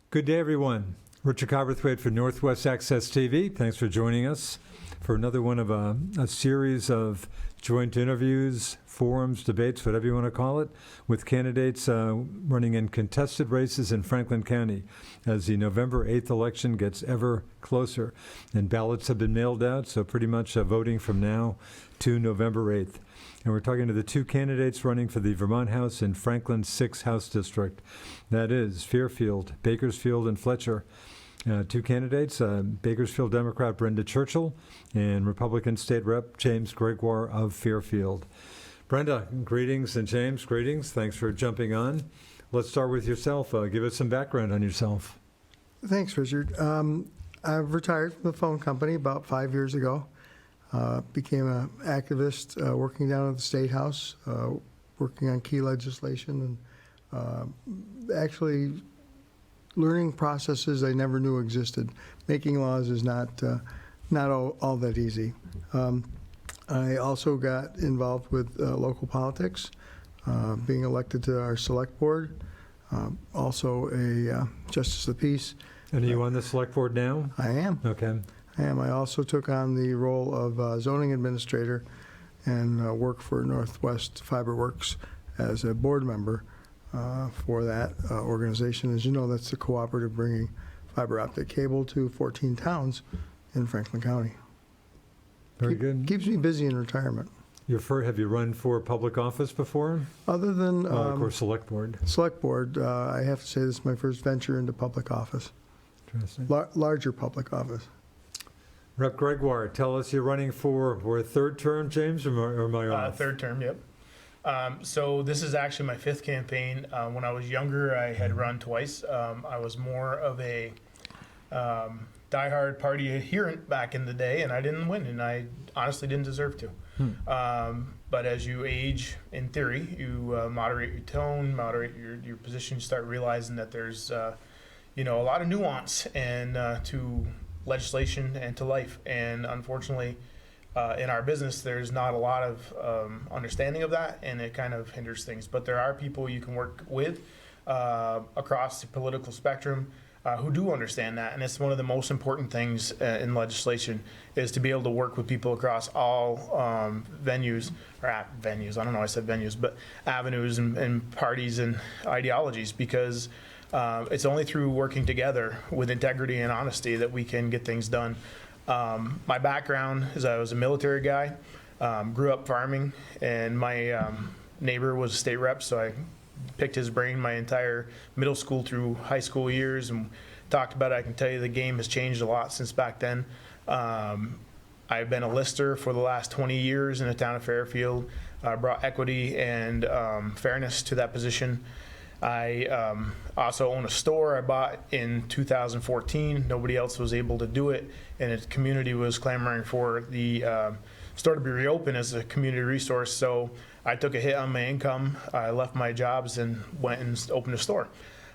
Good day, everyone. Richard Cowperthwait for Northwest Access TV. Thanks for joining us for another one of a series of joint interviews, forums, debates, whatever you want to call it, with candidates running in contested races in Franklin County as the November 8th election gets ever closer. And ballots have been mailed out, so pretty much voting from now to November 8th. And we're talking to the two candidates running for the Vermont House and Franklin-6 House District. That is Fairfield, Bakersfield, and Fletcher. Two candidates, Bakersfield Democrat Brenda Churchill and Republican State Rep James Gregoire of Fairfield. Brenda, greetings, and James, greetings. Thanks for jumping on. Let's start with yourself. Give us some background on yourself. Thanks, Richard. I've retired from the phone company about 5 years ago. Became an activist working down at the State House, working on key legislation, and actually learning processes I never knew existed. Making laws is not all that easy. I also got involved with local politics, being elected to our select board, also a justice of the peace. And are you on the select board now? I am. Okay. I also took on the role of zoning administrator and worked for Northwest Fiberworks as a board member for that organization. As you know, that's the cooperative bringing fiber optic cable to 14 towns in Franklin County. Very good. Keeps me busy in retirement. Have you run for public office before? Other than of course, select board. Select board, I have to say this is my first venture into public office. Interesting. Larger public office. Rep. Gregoire, tell us you're running for a third term, James, or am I off? Third term, yep. So this is actually my fifth campaign. When I was younger, I had run twice. I was more of a diehard party adherent back in the day, and I didn't win, and I honestly didn't deserve to. But as you age, in theory, you moderate your tone, moderate your position, you start realizing that there's a lot of nuance and to legislation and to life, and unfortunately in our business there's not a lot of understanding of that, and it kind of hinders things. But there are people you can work with across the political spectrum who do understand that, and it's one of the most important things in legislation is to be able to work with people across all venues, I don't know, I said venues, but avenues and parties and ideologies, because it's only through working together with integrity and honesty that we can get things done. My background is I was a military guy, grew up farming, and my neighbor was a state rep, so I picked his brain my entire middle school through high school years and talked about it. I can tell you the game has changed a lot since back then. I've been a lister for the last 20 years in the town of Fairfield. I brought equity and fairness to that position. I also own a store I bought in 2014. Nobody else was able to do it, and the community was clamoring for the store to be reopened as a community resource. So I took a hit on my income. I left my jobs and went and opened a store.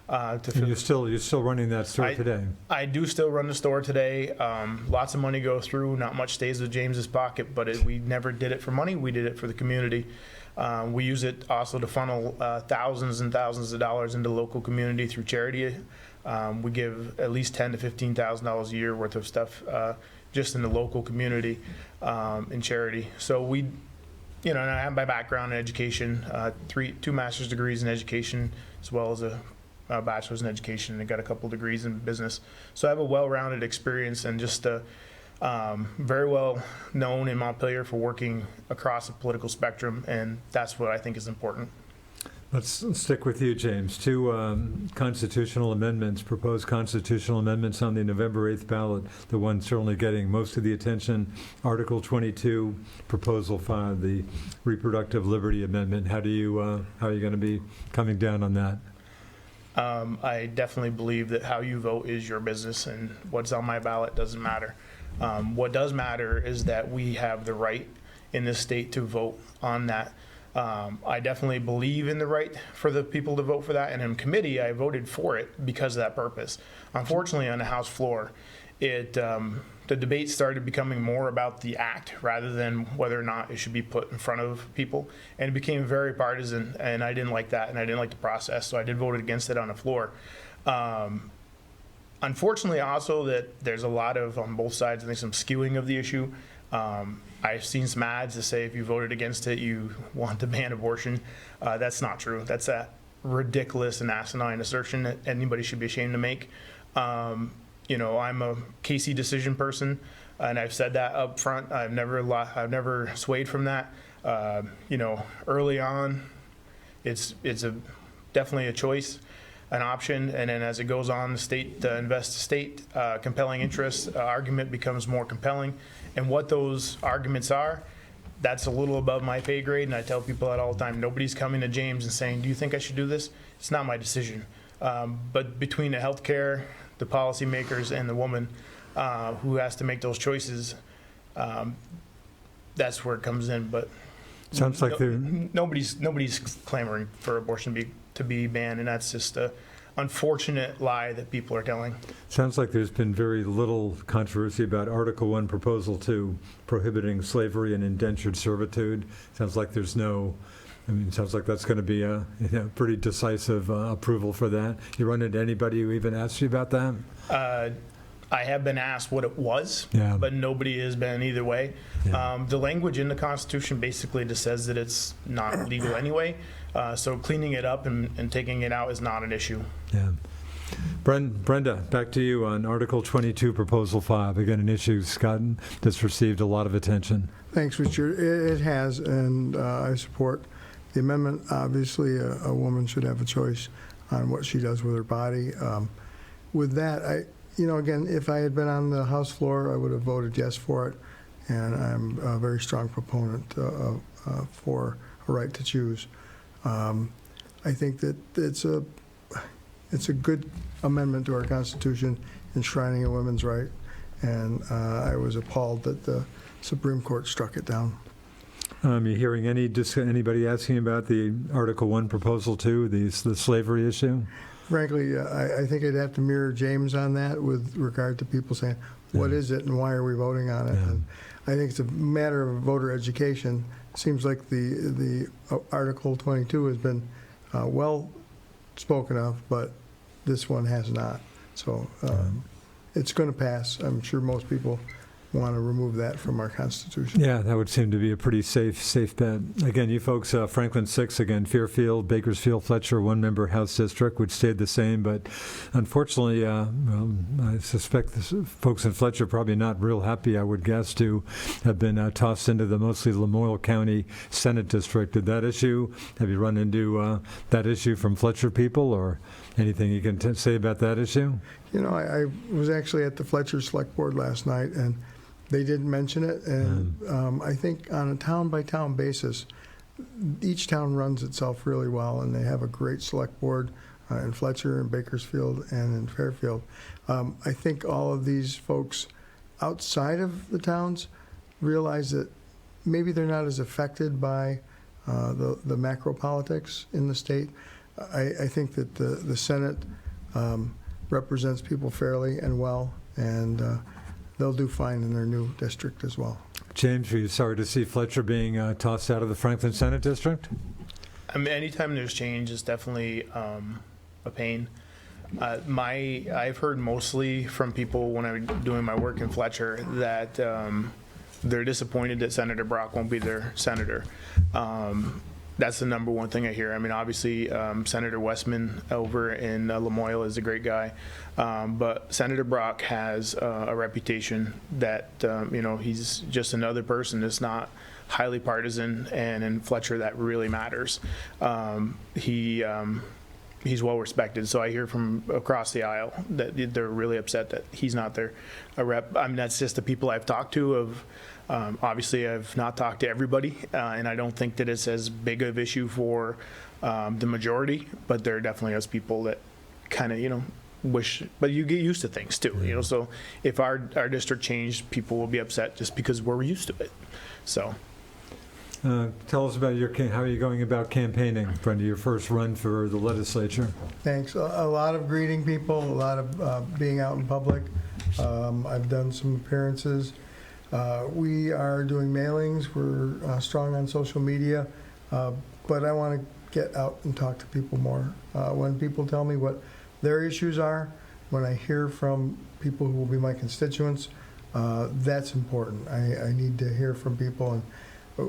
And you're still running that store today? I do still run the store today. Lots of money goes through. Not much stays with James's pocket, but we never did it for money. We did it for the community. We use it also to funnel thousands and thousands of dollars into the local community through charity. We give at least $10,000 to $15,000 a year worth of stuff just in the local community in charity. So and I have my background in education, two master's degrees in education, as well as a bachelor's in education, and I got a couple degrees in business. So I have a well-rounded experience, and just very well known in Montpelier for working across the political spectrum, and that's what I think is important. Let's stick with you, James. Two proposed constitutional amendments on the November 8th ballot. The one certainly getting most of the attention, Article 22, Proposal 5, the Reproductive Liberty Amendment. How are you going to be coming down on that? I definitely believe that how you vote is your business, and what's on my ballot doesn't matter. What does matter is that we have the right in this state to vote on that. I definitely believe in the right for the people to vote for that, and in committee I voted for it because of that purpose. Unfortunately, on the House floor, the debate started becoming more about the act rather than whether or not it should be put in front of people, and it became very partisan, and I didn't like that, and I didn't like the process, so I did vote against it on the floor. unfortunately, also that there's a lot of, on both sides, I think, some skewing of the issue. I've seen some ads that say if you voted against it, you want to ban abortion. That's not true. That's a ridiculous and asinine assertion that anybody should be ashamed to make. You know, I'm a Casey decision person, and I've said that up front. I've never swayed from that. You know, early on, it's definitely a choice, an option, and then as it goes on, the state invests state compelling interest argument becomes more compelling, and what those arguments are, that's a little above my pay grade, and I tell people that all the time. Nobody's coming to James and saying, "Do you think I should do this?" It's not my decision, but between the healthcare, the policymakers, and the woman who has to make those choices, that's where it comes in. But Sounds like they're... nobody's clamoring for abortion to be banned, and that's just a unfortunate lie that people are telling. Sounds like there's been very little controversy about Article 1, Proposal 2, prohibiting slavery and indentured servitude. Sounds like there's no... I mean, it sounds like that's going to be a pretty decisive approval for that. You run into anybody who even asked you about that? I have been asked what it was, Yeah. but nobody has been either way. Yeah. The language in the Constitution basically just says that it's not legal anyway, so cleaning it up and taking it out is not an issue. Yeah. Brenda, back to you on Article 22, Proposal 5. Again, an issue, Scott, that's received a lot of attention. Thanks, Richard. It has, and I support the amendment. Obviously, a woman should have a choice on what she does with her body. With that, again, if I had been on the House floor, I would have voted yes for it, and I'm a very strong proponent for a right to choose. I think that it's a good amendment to our Constitution enshrining a women's right, and I was appalled that the Supreme Court struck it down. You hearing anybody asking about the Article 1, Proposal 2, the slavery issue? Frankly, I think I'd have to mirror James on that with regard to people saying, what is it and why are we voting on it? Yeah. And I think it's a matter of voter education. It seems like the Article 22 has been well spoken of, but this one has not. So it's going to pass. I'm sure most people want to remove that from our Constitution. Yeah, that would seem to be a pretty safe bet. Again, you folks, Franklin-6, again, Fairfield, Bakersfield, Fletcher, one-member House district, which stayed the same, but unfortunately, I suspect the folks in Fletcher probably not real happy, I would guess, to have been tossed into the mostly Lamoille County Senate district. Did that issue, have you run into that issue from Fletcher people, or anything you can say about that issue? I was actually at the Fletcher Select Board last night, and they didn't mention it, and I think on a town-by-town basis, each town runs itself really well, and they have a great select board in Fletcher and Bakersfield and in Fairfield. I think all of these folks outside of the towns realize that maybe they're not as affected by the macro politics in the state. I think that the Senate represents people fairly and well, and they'll do fine in their new district as well. James, were you sorry to see Fletcher being tossed out of the Franklin Senate District? I mean, anytime there's change, it's definitely a pain. I've heard mostly from people when I'm doing my work in Fletcher that they're disappointed that Senator Brock won't be their senator. That's the number one thing I hear. I mean, obviously, Senator Westman over in Lamoille is a great guy, but Senator Brock has a reputation that, he's just another person that's not highly partisan, and in Fletcher, that really matters. He's well respected, so I hear from across the aisle that they're really upset that he's not their rep. I mean, that's just the people I've talked to. Obviously, I've not talked to everybody, and I don't think that it's as big of an issue for the majority, but there are definitely us people that kind of, wish, but you get used to things too, so if our district changed, people will be upset just because we're used to it. So. Tell us about how are you going about campaigning, Brenda, your first run for the legislature? Thanks. A lot of greeting people, a lot of being out in public. I've done some appearances. We are doing mailings. We're strong on social media, but I want to get out and talk to people more. When people tell me what their issues are, when I hear from people who will be my constituents, that's important. I need to hear from people, and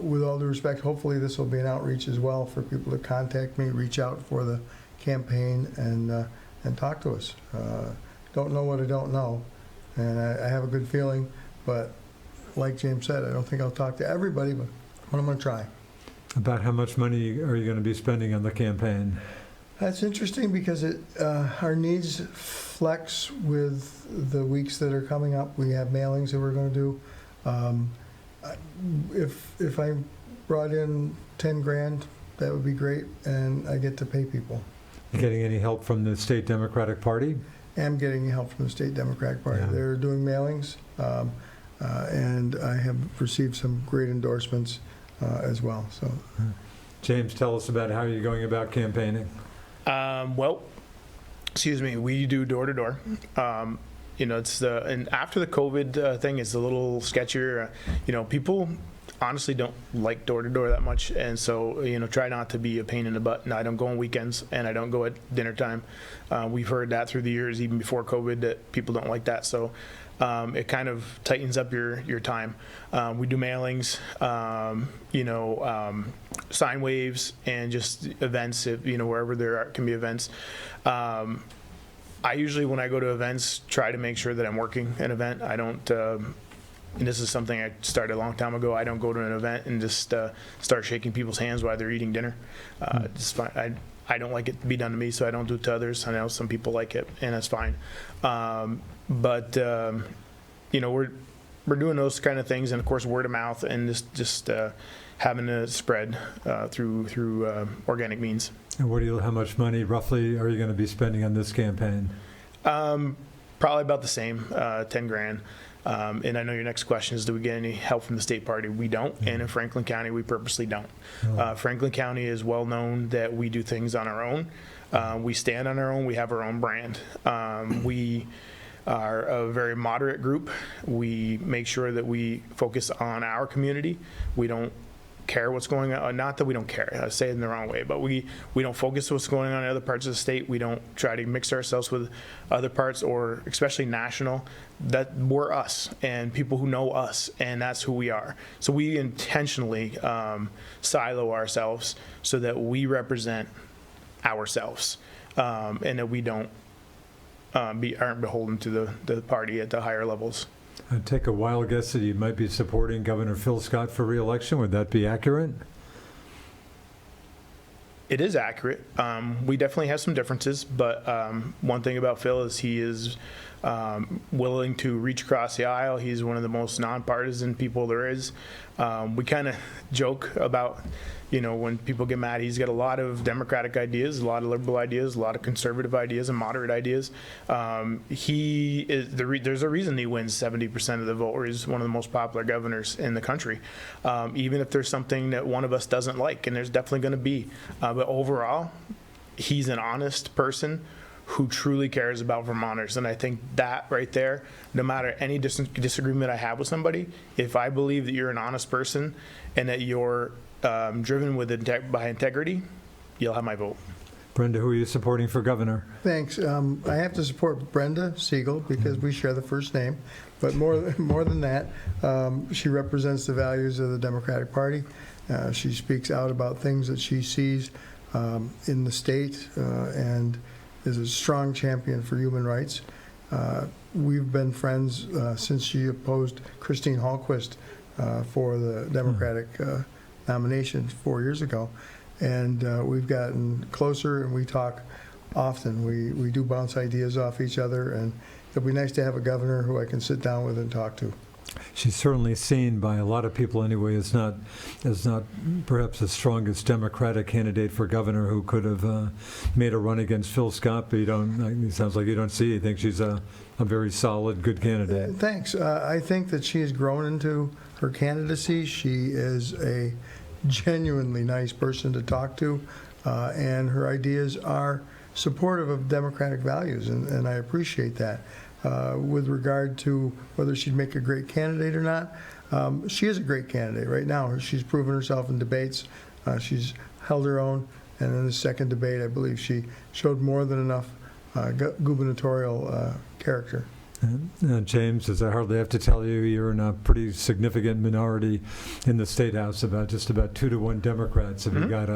with all due respect, hopefully this will be an outreach as well for people to contact me, reach out for the campaign, and talk to us. Don't know what I don't know, and I have a good feeling, but like James said, I don't think I'll talk to everybody, but I'm going to try. About how much money are you going to be spending on the campaign? That's interesting because our needs flex with the weeks that are coming up. We have mailings that we're going to do. If I brought in 10 grand, that would be great, and I get to pay people. You getting any help from the state Democratic Party? I'm getting help from the state Democratic Party. Yeah. They're doing mailings, and I have received some great endorsements as well. So, James, tell us about how you're going about campaigning. Well, excuse me, we do door to door. And after the COVID thing, it's a little sketchier. People honestly don't like door to door that much, and so try not to be a pain in the butt. And I don't go on weekends, and I don't go at dinner time. We've heard that through the years, even before COVID, that people don't like that. So it kind of tightens up your time. We do mailings, sign waves, and just events. If, wherever there can be events. I usually, when I go to events, try to make sure that I'm working an event. I don't. And this is something I started a long time ago. I don't go to an event and just start shaking people's hands while they're eating dinner. It's fine. I don't like it to be done to me, so I don't do it to others. I know some people like it, and that's fine. We're doing those kind of things, and of course, word of mouth, and just having to spread through organic means. And how much money roughly are you going to be spending on this campaign? Probably about the same, 10 grand. And I know your next question is, do we get any help from the state party? We don't, and in Franklin County, we purposely don't. Franklin County is well known that we do things on our own. We stand on our own. We have our own brand. We are a very moderate group. We make sure that we focus on our community. We don't care what's going on. Not that we don't care. I say it in the wrong way, but we don't focus what's going on in other parts of the state. We don't try to mix ourselves with other parts, or especially national. That we're us and people who know us, and that's who we are. So we intentionally silo ourselves so that we represent ourselves, and that we don't aren't beholden to the party at the higher levels. I'd take a wild guess that you might be supporting Governor Phil Scott for re-election. Would that be accurate? It is accurate. We definitely have some differences, but one thing about Phil is he is willing to reach across the aisle. He's one of the most nonpartisan people there is. We kind of joke about, when people get mad, he's got a lot of Democratic ideas, a lot of liberal ideas, a lot of conservative ideas, and moderate ideas. There's a reason he wins 70% of the vote, or he's one of the most popular governors in the country. Even if there's something that one of us doesn't like, and there's definitely going to be. But overall, he's an honest person who truly cares about Vermonters. And I think that right there, no matter any disagreement I have with somebody, if I believe that you're an honest person and that you're driven by integrity, you'll have my vote. Brenda, who are you supporting for governor? thanks. I have to support Brenda Siegel because we share the first name. But more than that, she represents the values of the Democratic Party. She speaks out about things that she sees in the state and is a strong champion for human rights. We've been friends since she opposed Christine Hallquist for the Democratic nomination 4 years ago. And we've gotten closer, and we talk often. We do bounce ideas off each other, and it'll be nice to have a governor who I can sit down with and talk to. She's certainly seen by a lot of people anyway as not perhaps the strongest Democratic candidate for governor who could have made a run against Phil Scott, but it sounds like you don't see. You think she's a very solid, good candidate. Thanks. I think that she has grown into her candidacy. She is a genuinely nice person to talk to, and her ideas are supportive of democratic values, and I appreciate that. With regard to whether she'd make a great candidate or not, she is a great candidate right now. She's proven herself in debates. She's held her own, and in the second debate, I believe she showed more than enough gubernatorial character. James, as I hardly have to tell you, you're in a pretty significant minority in the State House, just about 2-1 Democrats. Have you got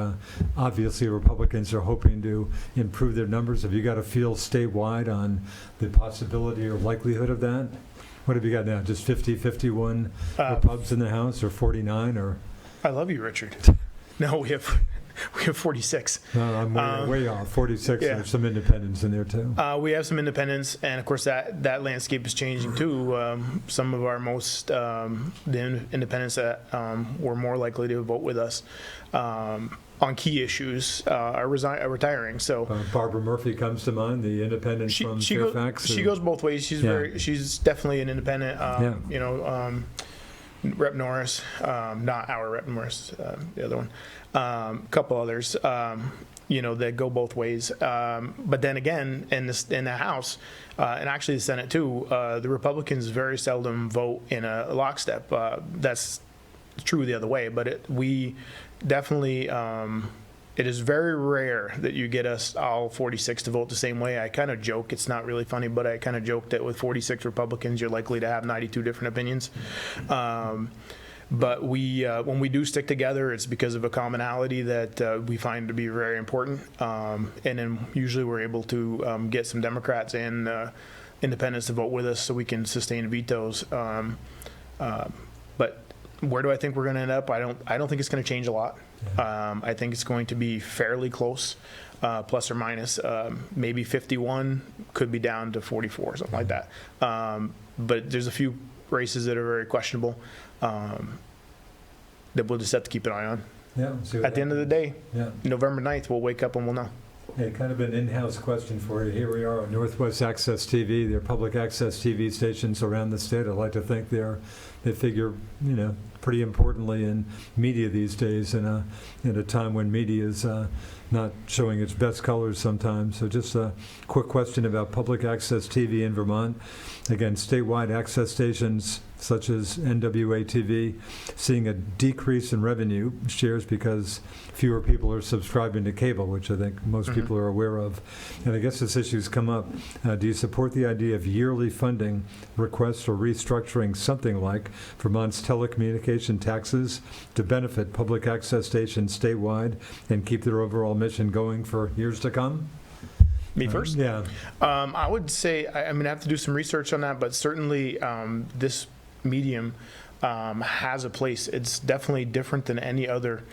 obviously Republicans are hoping to improve their numbers. Have you got a feel statewide on the possibility or likelihood of that? What have you got now? Just 50, 51 Repubs in the House, or 49, or? I love you, Richard. No, we have 46. No, I'm way off. 46. Yeah. There's some independents in there too. We have some independents, and of course that landscape is changing too. Some of our most the independents that were more likely to vote with us on key issues are retiring. So Barbara Murphy comes to mind, the independent from Fairfax. She goes both ways. She's definitely an independent. You know, Rep Norris, not our Rep Norris, the other one. A couple others, you know, that go both ways. But then again, in the House, and actually the Senate too, the Republicans very seldom vote in a lockstep. That's true the other way, but we definitely, it is very rare that you get us all 46 to vote the same way. I kind of joke, it's not really funny, but I kind of joke that with 46 Republicans, you're likely to have 92 different opinions. But when we do stick together, it's because of a commonality that we find to be very important. And then usually we're able to get some Democrats and independents to vote with us so we can sustain vetoes. But where do I think we're going to end up? I don't think it's going to change a lot. I think it's going to be fairly close, plus or minus. Maybe 51, could be down to 44, something like that. But there's a few races that are very questionable that we'll just have to keep an eye on. Yeah. At the end of the day, November 9th, we'll wake up and we'll know. Hey, kind of an in-house question for you. Here we are on Northwest Access TV. They're public access TV stations around the state. I like to think they figure, you know, pretty importantly in media these days, in a time when media is not showing its best colors sometimes. So just a quick question about public access TV in Vermont. Again, statewide access stations such as NWA TV seeing a decrease in revenue shares because fewer people are subscribing to cable, which I think most people are aware of. And I guess this issue's come up. Do you support the idea of yearly funding requests or restructuring something like Vermont's telecommunication taxes to benefit public access stations statewide and keep their overall mission going for years to come? Me first? Yeah. I would say, I mean, I have to do some research on that, but certainly this medium has a place. It's definitely different than any other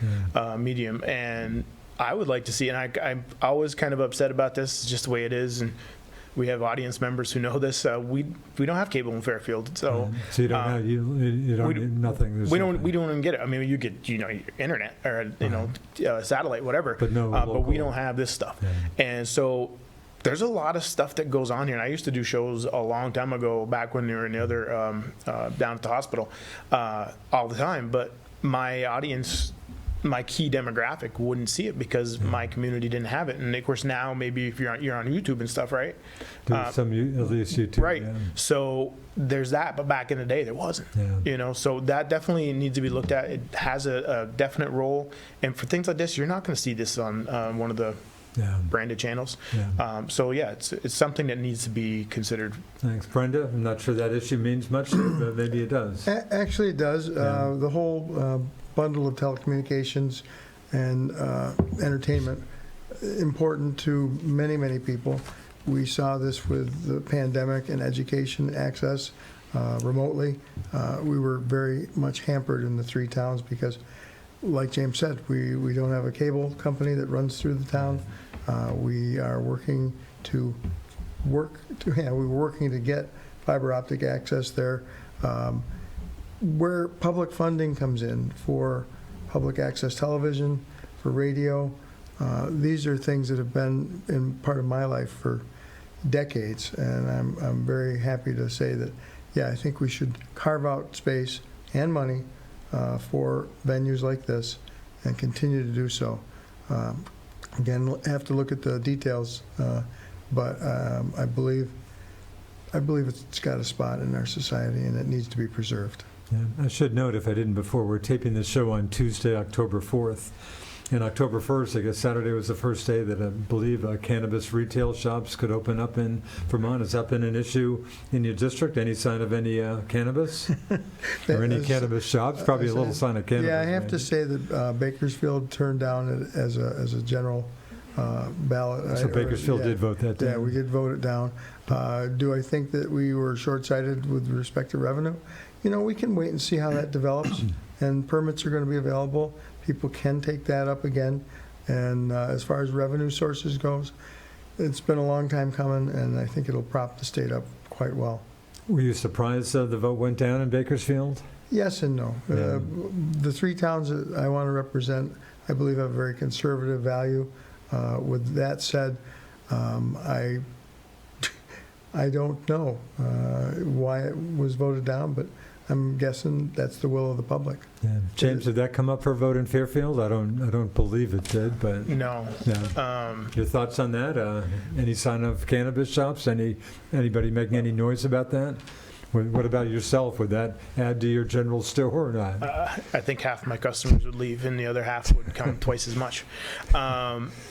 medium. And I would like to see, and I'm always kind of upset about this, it's just the way it is. And we have audience members who know this. We don't have cable in Fairfield, so you don't have you don't need nothing. We don't even get it. I mean, you get your internet or satellite, whatever, but we don't have this stuff. And so there's a lot of stuff that goes on here. And I used to do shows a long time ago, back when they were in the other down at the hospital, all the time. But my audience, my key demographic, wouldn't see it because my community didn't have it. And of course now, maybe if you're on YouTube and stuff, right? There's at least YouTube, right? Yeah. So there's that, but back in the day there wasn't. So that definitely needs to be looked at. It has a definite role, and for things like this, you're not going to see this on one of the branded channels. It's something that needs to be considered. Thanks, Brenda. I'm not sure that issue means much, but maybe it does. Actually, it does. The whole bundle of telecommunications and entertainment, important to many, many people. We saw this with the pandemic and education access remotely. We were very much hampered in the three towns because, like James said, we don't have a cable company that runs through the town. We are working to get fiber optic access there. Where public funding comes in for public access television, for radio, these are things that have been in part of my life for decades, and I'm very happy to say that, I think we should carve out space and money for venues like this and continue to do so. Again, we'll have to look at the details, but I believe it's got a spot in our society and it needs to be preserved. I should note, if I didn't before, we're taping this show on Tuesday, October 4th. And October 1st, I guess Saturday was the first day that I believe cannabis retail shops could open up in Vermont. Has that been an issue in your district? Any sign of any cannabis? Or any cannabis shops? Probably a little sign of cannabis. Yeah, I have maybe. to say that Bakersfield turned down it as a general ballot. So Bakersfield Yeah. did vote that down. Yeah, we did vote it down. Do I think that we were short-sighted with respect to revenue? We can wait and see how that develops, and permits are going to be available. People can take that up again. And as far as revenue sources goes, it's been a long time coming, and I think it'll prop the state up quite well. Were you surprised the vote went down in Bakersfield? Yes and no. Yeah. The three towns that I want to represent, I believe, have a very conservative value. With that said, I don't know why it was voted down, but I'm guessing that's the will of the public. Yeah. James, did that come up for a vote in Fairfield? I don't believe it did, but No. yeah. Your thoughts on that? Any sign of cannabis shops? Anybody making any noise about that? What about yourself? Would that add to your general store or not? I think half my customers would leave, and the other half would come twice as much.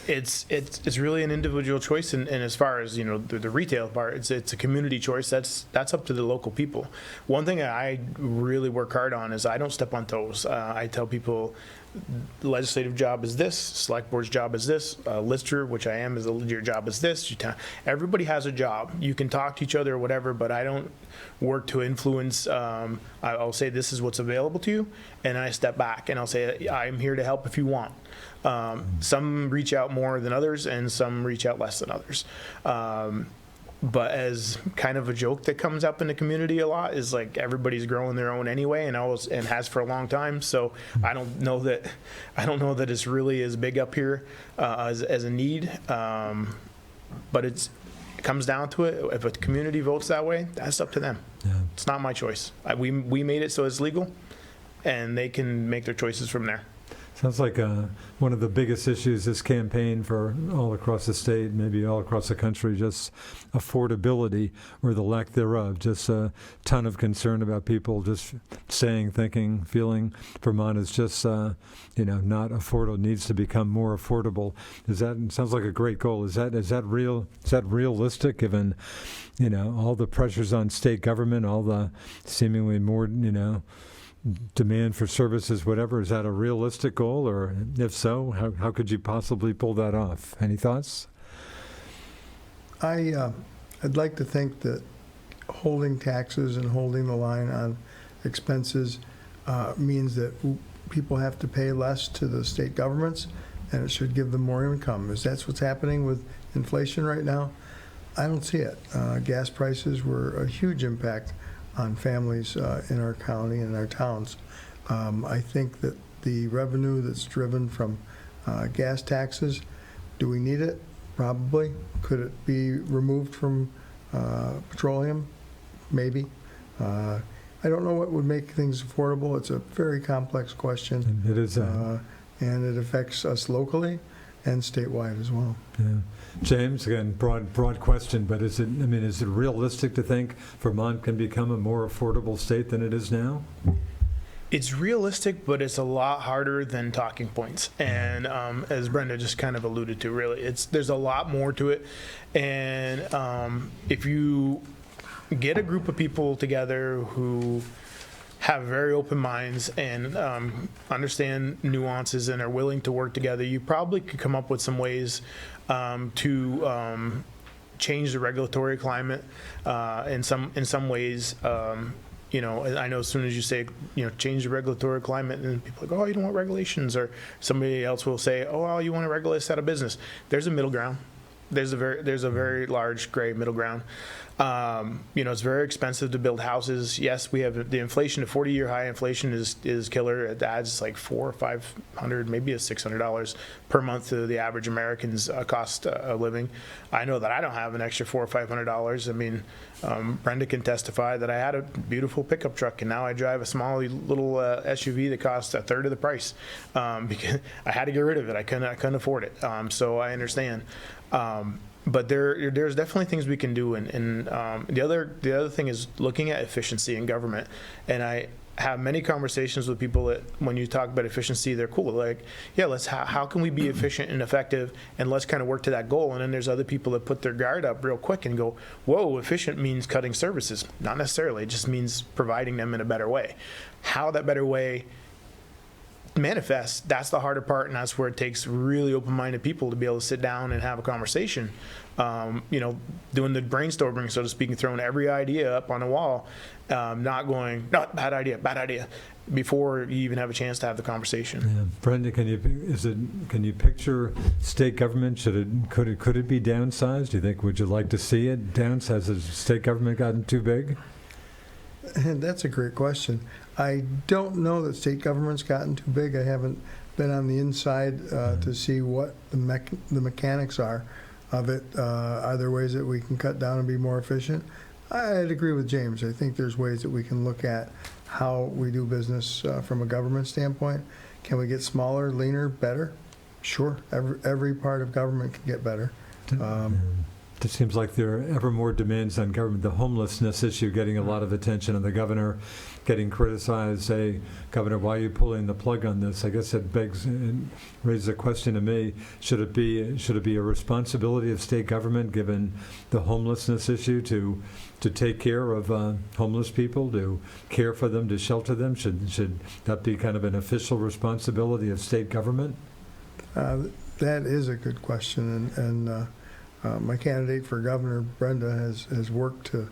It's really an individual choice, and as far as the retail part, it's a community choice. That's up to the local people. One thing that I really work hard on is I don't step on toes. I tell people the legislative job is this, select board's job is this, lister, which I am, your job is this. Everybody has a job. You can talk to each other or whatever, but I don't work to influence. I'll say this is what's available to you, and I step back and I'll say I'm here to help if you want. Some reach out more than others, and some reach out less than others. But as kind of a joke that comes up in the community a lot is like everybody's growing their own anyway, and has for a long time. So I don't know that it's really as big up here as a need. But it comes down to it. If a community votes that way, that's up to them. Yeah. It's not my choice. We made it so it's legal, and they can make their choices from there. Sounds like one of the biggest issues this campaign for all across the state, maybe all across the country, just affordability or the lack thereof. Just a ton of concern about people just saying, thinking, feeling Vermont is just, not affordable. Needs to become more affordable. Sounds like a great goal. Is that real? Is that realistic? Given, all the pressures on state government, all the seemingly more, demand for services, whatever, is that a realistic goal? Or if so, how could you possibly pull that off? Any thoughts? I'd like to think that holding taxes and holding the line on expenses means that people have to pay less to the state governments, and it should give them more income. Is that what's happening with inflation right now? I don't see it. Gas prices were a huge impact on families in our county and our towns. I think that the revenue that's driven from gas taxes, do we need it? Probably. Could it be removed from petroleum? Maybe. I don't know what would make things affordable. It's a very complex question. It is. And it affects us locally and statewide as well. Yeah. James, again, broad question, but is it realistic to think Vermont can become a more affordable state than it is now? It's realistic, but it's a lot harder than talking points. And as Brenda just kind of alluded to, really, there's a lot more to it. And if you get a group of people together who have very open minds and understand nuances and are willing to work together, you probably could come up with some ways to change the regulatory climate in some ways. I know as soon as you say, change the regulatory climate, and people are like, oh, you don't want regulations, or somebody else will say, oh, well, you want to regulate us out of business. There's a middle ground. There's a very large gray middle ground. It's very expensive to build houses. Yes, we have the inflation. The 40-year high inflation is killer. It adds like $400 or $500, maybe $600 per month to the average American's cost of living. I know that I don't have an extra $400 or $500. I mean, Brenda can testify that I had a beautiful pickup truck, and now I drive a small little SUV that costs a third of the price because I had to get rid of it. I couldn't afford it. So I understand. but there's definitely things we can do, and the other thing is looking at efficiency in government. And I have many conversations with people that when you talk about efficiency, they're cool. Like, yeah, how can we be efficient and effective, and let's kind of work to that goal. And then there's other people that put their guard up real quick and go, whoa, efficient means cutting services. Not necessarily. It just means providing them in a better way. How that better way manifests, that's the harder part, and that's where it takes really open-minded people to be able to sit down and have a conversation. Doing the brainstorming, so to speak, and throwing every idea up on the wall, not going, no, bad idea, before you even have a chance to have the conversation. Yeah. Brenda, can you picture state government? Could it be downsized? Do you think? Would you like to see it downsized? Has state government gotten too big? And that's a great question. I don't know that state government's gotten too big. I haven't been on the inside to see what the mechanics are of it. Are there ways that we can cut down and be more efficient? I'd agree with James. I think there's ways that we can look at how we do business from a government standpoint. Can we get smaller, leaner, better? Sure. Every part of government can get better. It seems like there are ever more demands on government. The homelessness issue getting a lot of attention, and the governor getting criticized. Say, Governor, why are you pulling the plug on this? I guess it begs and raises a question to me: should it be a responsibility of state government, given the homelessness issue, to take care of homeless people, to care for them, to shelter them? Should that be kind of an official responsibility of state government? That is a good question, and my candidate for governor, Brenda, has worked to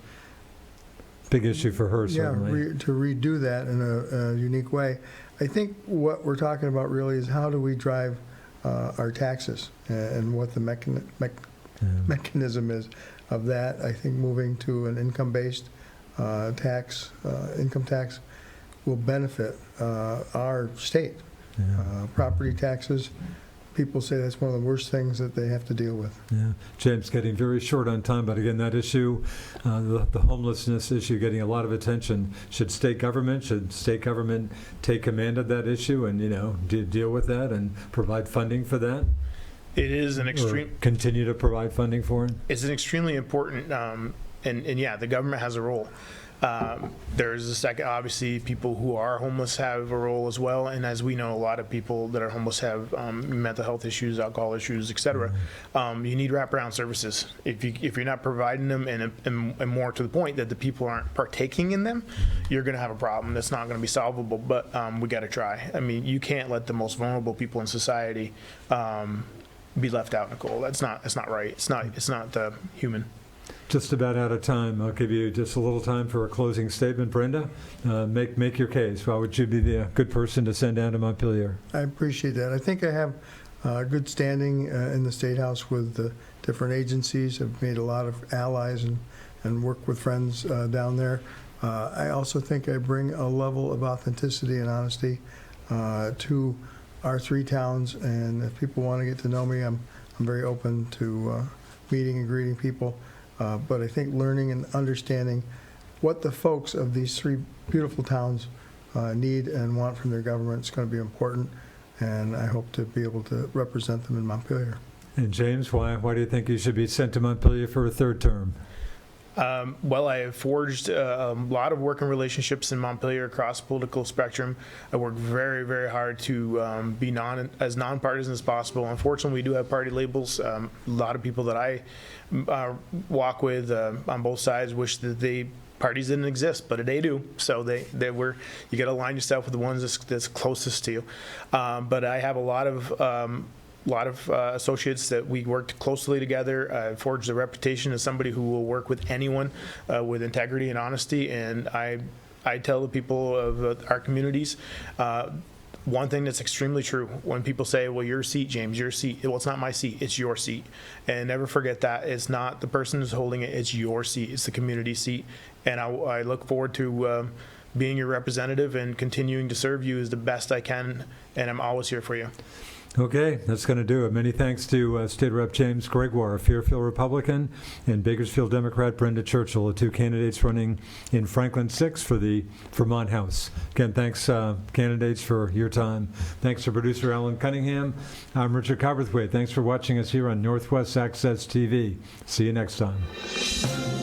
big issue for her, certainly. To redo that in a unique way. I think what we're talking about really is how do we drive our taxes and what the mechanism is of that. I think moving to an income-based income tax will benefit our state. Property taxes, people say that's one of the worst things that they have to deal with. Yeah, James, getting very short on time, but again, that issue, the homelessness issue, getting a lot of attention. Should state government take command of that issue and deal with that and provide funding for that? It is an extreme. Or continue to provide funding for it. It's an extremely important, and yeah, the government has a role. There's a second, obviously, people who are homeless have a role as well, and as we know, a lot of people that are homeless have mental health issues, alcohol issues, etc. You need wraparound services. If you're not providing them, and more to the point, that the people aren't partaking in them, you're going to have a problem that's not going to be solvable. But we got to try. I mean, you can't let the most vulnerable people in society be left out, Nicole. That's not right. It's not human. Just about out of time. I'll give you just a little time for a closing statement. Brenda, make your case. Why would you be the good person to send down to Montpelier? I appreciate that. I think I have good standing in the State House with the different agencies. I've made a lot of allies and work with friends down there. I also think I bring a level of authenticity and honesty to our three towns, and if people want to get to know me, I'm very open to meeting and greeting people. But I think learning and understanding what the folks of these three beautiful towns need and want from their government is going to be important, and I hope to be able to represent them in Montpelier. And James, why do you think you should be sent to Montpelier for a third term? Well, I have forged a lot of working relationships in Montpelier across the political spectrum. I work very, very hard to be as nonpartisan as possible. Unfortunately, we do have party labels. A lot of people that I walk with on both sides wish that parties didn't exist, but they do. So they were. You got to align yourself with the ones that's closest to you. But I have a lot of associates that we worked closely together. I forged a reputation as somebody who will work with anyone with integrity and honesty. And I tell the people of our communities, one thing that's extremely true: when people say, well, your seat, James, your seat. Well, it's not my seat, it's your seat. And never forget that. It's not the person who's holding it, it's your seat. It's the community seat. And I look forward to being your representative and continuing to serve you as the best I can, and I'm always here for you. Okay, that's going to do it. Many thanks to State Rep James Gregoire, Fairfield Republican, and Bakersfield Democrat Brenda Churchill, the two candidates running in Franklin-6 for the Vermont House. Again, thanks, candidates, for your time. Thanks to producer Alan Cunningham. I'm Richard Cowperthwait. Thanks for watching us here on Northwest Access TV. See you next time.